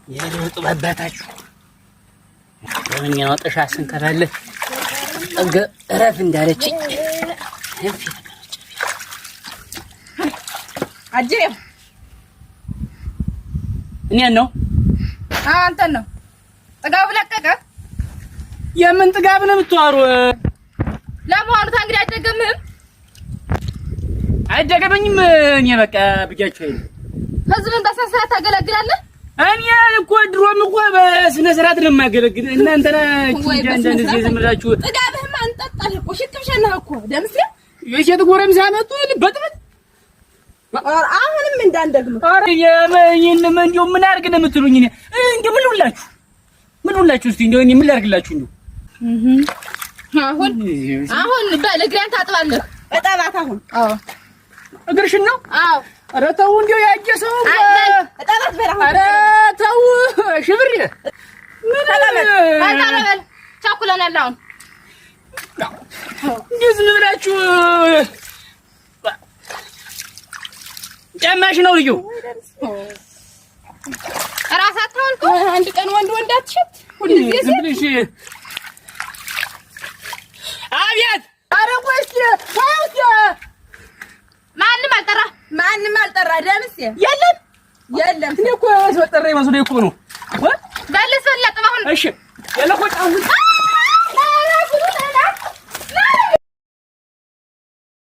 የለውጡ ባባታችሁ ለምኛው ጥሻ ስንከራለ ጠገ እረፍ እንዳለችኝ አጀብ እኔን ነው አንተን ነው ጥጋብ ለቀቀ። የምን ጥጋብ ነው የምትዋሩ? ለመሆኑ ታንግዲህ አይደገምህም? አይደገመኝም። እኔ በቃ ብያችሁ አይደል ህዝብን በስነ ስርዓት ታገለግላለህ? እኔ እኮ ድሮም እኮ በስነ ስርዓት ነው የማገለግል። እናንተ ናችሁ እንደዚህ ዝም ብላችሁ ጥጋብህማ አንጠጣህ እኮ ሽክምሸናህ እኮ ደምሴ የሴት ጎረምሳ መጡ ልበጥበት አሁንም እንዳንደግም አረ የምን እንደው ምን አድርግ ነው የምትሉኝ? እኔ እንደው ምን ሁላችሁ እስቲ እንደው እኔ ምን ላድርግላችሁ እንደው አሁን በእግሬን ታጥባለህ። እጠባት አሁን አዎ እግርሽን ነው? አዎ ኧረ ተው እንደው ያየ ሰው እጠባት በራሁ። ኧረ ተው ሽብር ምን ታላበል ቻኩለናል። አሁን እንደው ዝም ብላችሁ ጨማሽ ነው ልዩ ራሳቸውን አንድ ቀን ወንድ አትሸት ሁልጊዜ ዝም ብለሽ አብያት ኧረ ቆይ እስኪ ማንም አልጠራ ደምሴ የለም እኔ እኮ ያስወጠረ መስሎኝ እኮ ነው በልስ በለጥ አሁን እሺ የለቆጣው